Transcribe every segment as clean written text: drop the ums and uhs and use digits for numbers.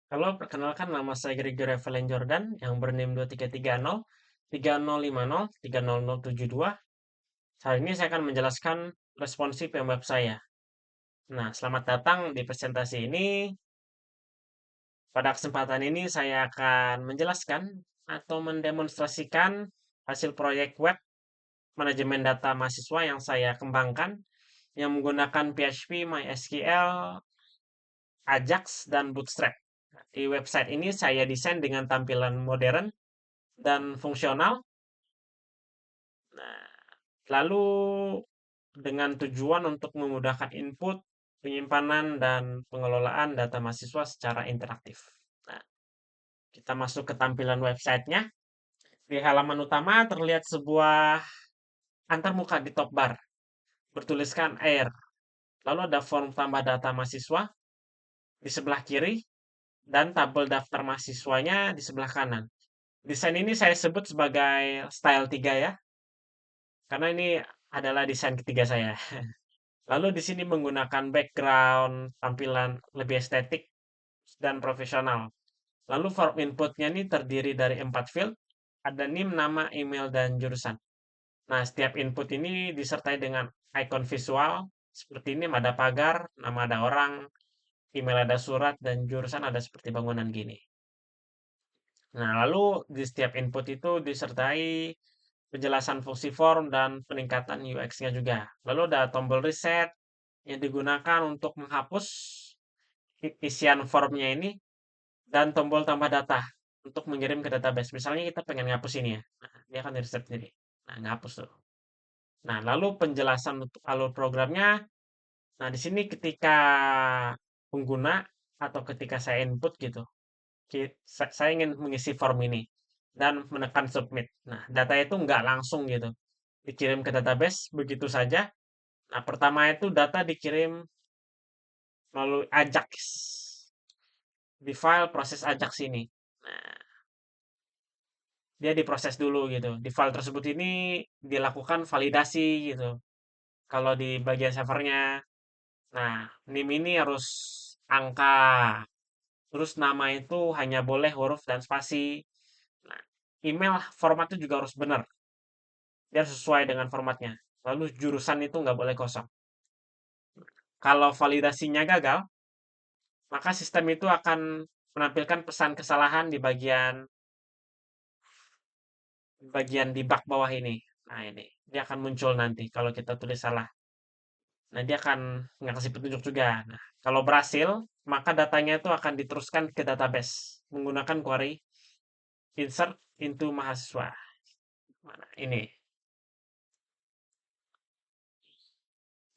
Halo, perkenalkan nama saya Gregory Evelyn Jordan yang berNIM 2330 3050 30072. Hari ini saya akan menjelaskan responsif yang web saya. Nah, selamat datang di presentasi ini. Pada kesempatan ini saya akan menjelaskan atau mendemonstrasikan hasil proyek web manajemen data mahasiswa yang saya kembangkan yang menggunakan PHP, MySQL, Ajax, dan Bootstrap. Di website ini saya desain dengan tampilan modern dan fungsional. Nah, lalu dengan tujuan untuk memudahkan input, penyimpanan, dan pengelolaan data mahasiswa secara interaktif. Nah, kita masuk ke tampilan websitenya. Di halaman utama terlihat sebuah antarmuka di top bar, bertuliskan Air. Lalu ada form tambah data mahasiswa di sebelah kiri, dan tabel daftar mahasiswanya di sebelah kanan. Desain ini saya sebut sebagai style 3 ya, karena ini adalah desain ketiga saya. Lalu di sini menggunakan background tampilan lebih estetik dan profesional. Lalu form inputnya ini terdiri dari 4 field, ada NIM, nama, email, dan jurusan. Nah, setiap input ini disertai dengan icon visual, seperti ini ada pagar, nama ada orang, email ada surat, dan jurusan ada seperti bangunan gini. Nah, lalu di setiap input itu disertai penjelasan fungsi form dan peningkatan UX-nya juga. Lalu ada tombol reset yang digunakan untuk menghapus isian formnya ini dan tombol tambah data untuk mengirim ke database. Misalnya kita pengen ngapus ini ya, nah, dia akan reset sendiri. Nah, ngapus tuh. Nah, lalu penjelasan untuk alur programnya. Nah, di sini ketika pengguna atau ketika saya input gitu, saya ingin mengisi form ini dan menekan submit. Nah, data itu nggak langsung gitu dikirim ke database begitu saja. Nah, pertama itu data dikirim melalui Ajax di file proses Ajax ini. Nah, dia diproses dulu gitu. Di file tersebut ini dilakukan validasi gitu. Kalau di bagian servernya, nah NIM ini harus angka. Terus nama itu hanya boleh huruf dan spasi. Nah, email formatnya juga harus benar. Dia harus sesuai dengan formatnya. Lalu jurusan itu nggak boleh kosong. Kalau validasinya gagal, maka sistem itu akan menampilkan pesan kesalahan di bagian di bak bawah ini. Nah, ini dia akan muncul nanti kalau kita tulis salah. Nah, dia akan ngasih petunjuk juga. Nah, kalau berhasil, maka datanya itu akan diteruskan ke database menggunakan query insert into mahasiswa. Mana ini?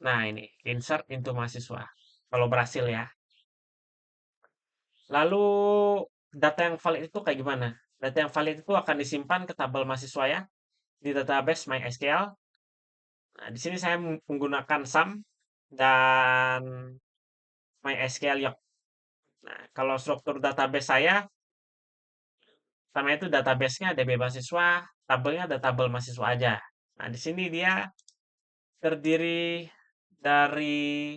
Nah, ini insert into mahasiswa. Kalau berhasil ya. Lalu data yang valid itu kayak gimana? Data yang valid itu akan disimpan ke tabel mahasiswa ya di database MySQL. Nah, di sini saya menggunakan SAM dan MySQL Yoke. Nah, kalau struktur database saya, sama itu database-nya DB mahasiswa, tabelnya ada tabel mahasiswa aja. Nah, di sini dia terdiri dari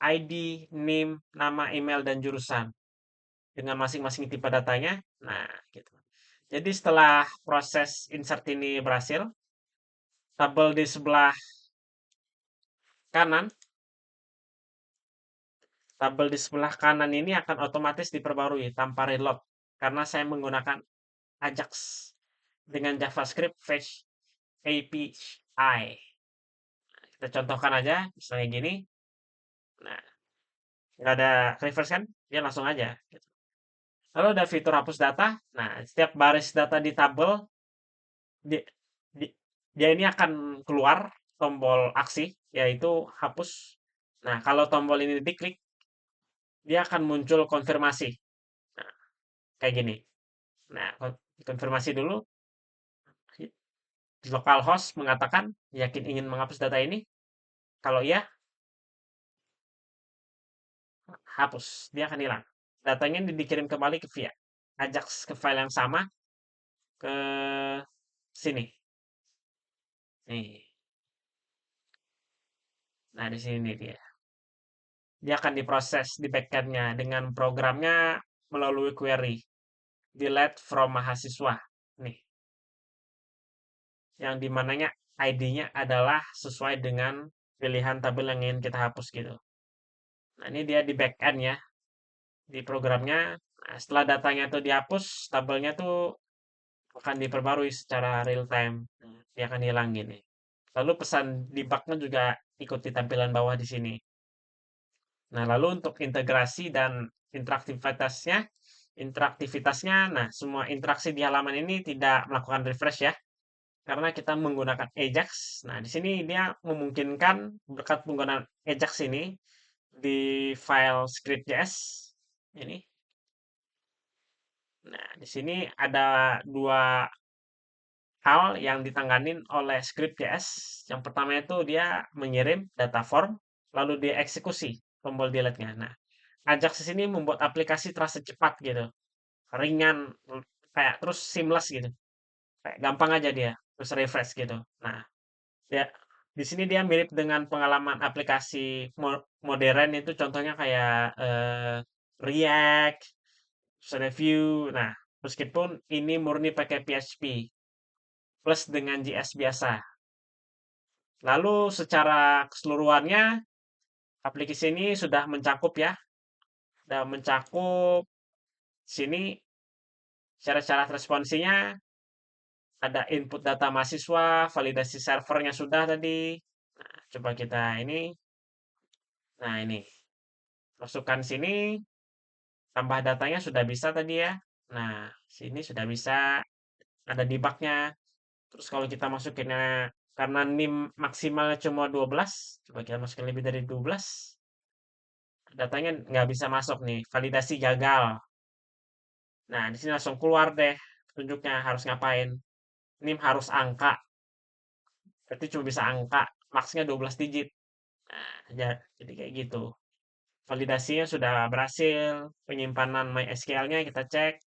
ID, NIM, nama, email, dan jurusan dengan masing-masing tipe datanya. Nah, gitu. Jadi setelah proses insert ini berhasil, tabel di sebelah kanan, tabel di sebelah kanan ini akan otomatis diperbarui tanpa reload karena saya menggunakan Ajax dengan JavaScript Fetch API. Kita contohkan aja, misalnya gini. Nah, nggak ada reverse kan? Dia langsung aja. Gitu. Lalu ada fitur hapus data. Nah, setiap baris data di tabel, di- di- dia ini akan keluar tombol aksi, yaitu hapus. Nah, kalau tombol ini diklik, dia akan muncul konfirmasi. Nah, kayak gini. Nah, konfirmasi dulu. Localhost mengatakan yakin ingin menghapus data ini. Kalau iya, hapus. Dia akan hilang. Datanya dikirim kembali ke via Ajax ke file yang sama ke sini. Nih. Nah, di sini dia. Dia akan diproses di backend-nya dengan programnya melalui query delete from mahasiswa nih, yang dimananya ID-nya adalah sesuai dengan pilihan tabel yang ingin kita hapus gitu. Nah, ini dia di backend ya, di programnya. Nah, setelah datanya tuh dihapus, tabelnya tuh akan diperbarui secara real time. Nah, dia akan hilang gini. Lalu pesan debugnya juga ikut di tampilan bawah di sini. Nah, lalu untuk integrasi dan interaktivitasnya, nah semua interaksi di halaman ini tidak melakukan refresh ya, karena kita menggunakan Ajax. Nah, di sini dia memungkinkan berkat penggunaan Ajax ini di file script.js ini. Nah, di sini ada dua hal yang ditanganin oleh script.js. Yang pertama itu dia mengirim data form, lalu dia eksekusi tombol delete-nya. Nah, Ajax di sini membuat aplikasi terasa cepat gitu, ringan, kayak terus seamless gitu, kayak gampang aja dia, terus refresh gitu. Nah, ya di sini dia mirip dengan pengalaman aplikasi modern itu contohnya kayak React, terus ada Vue. Nah, meskipun ini murni pakai PHP plus dengan JS biasa. Lalu secara keseluruhannya aplikasi ini sudah mencakup ya, sudah mencakup sini syarat-syarat responsinya, ada input data mahasiswa, validasi servernya sudah tadi. Nah, coba kita ini. Nah, ini masukkan sini, tambah datanya sudah bisa tadi ya. Nah, sini sudah bisa ada debugnya. Terus kalau kita masukinnya karena NIM maksimalnya cuma 12, coba kita masukin lebih dari 12, datanya nggak bisa masuk nih, validasi gagal. Nah, di sini langsung keluar deh tunjuknya harus ngapain. NIM harus angka, berarti cuma bisa angka, maksnya 12 digit. Nah, jadi kayak gitu. Validasinya sudah berhasil, penyimpanan MySQL-nya kita cek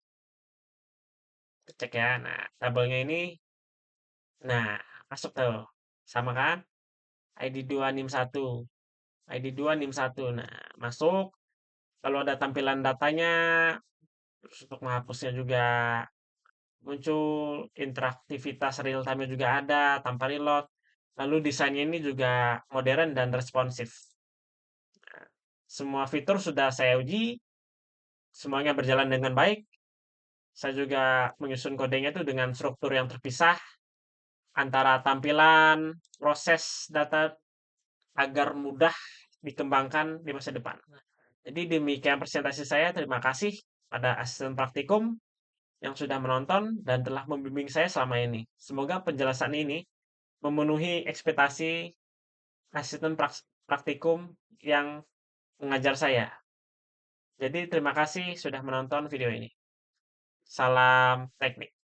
ya. Nah, tabelnya ini, nah masuk tuh, sama kan? ID 2 NIM 1, ID 2 NIM 1. Nah, masuk. Kalau ada tampilan datanya, terus untuk menghapusnya juga muncul, interaktivitas real time juga ada tanpa reload. Lalu desainnya ini juga modern dan responsif. Semua fitur sudah saya uji, semuanya berjalan dengan baik. Saya juga menyusun kodenya itu dengan struktur yang terpisah antara tampilan, proses data agar mudah dikembangkan di masa depan. Jadi demikian presentasi saya. Terima kasih pada asisten praktikum yang sudah menonton dan telah membimbing saya selama ini. Semoga penjelasan ini memenuhi ekspektasi asisten praktikum yang mengajar saya. Jadi terima kasih sudah menonton video ini. Salam teknik.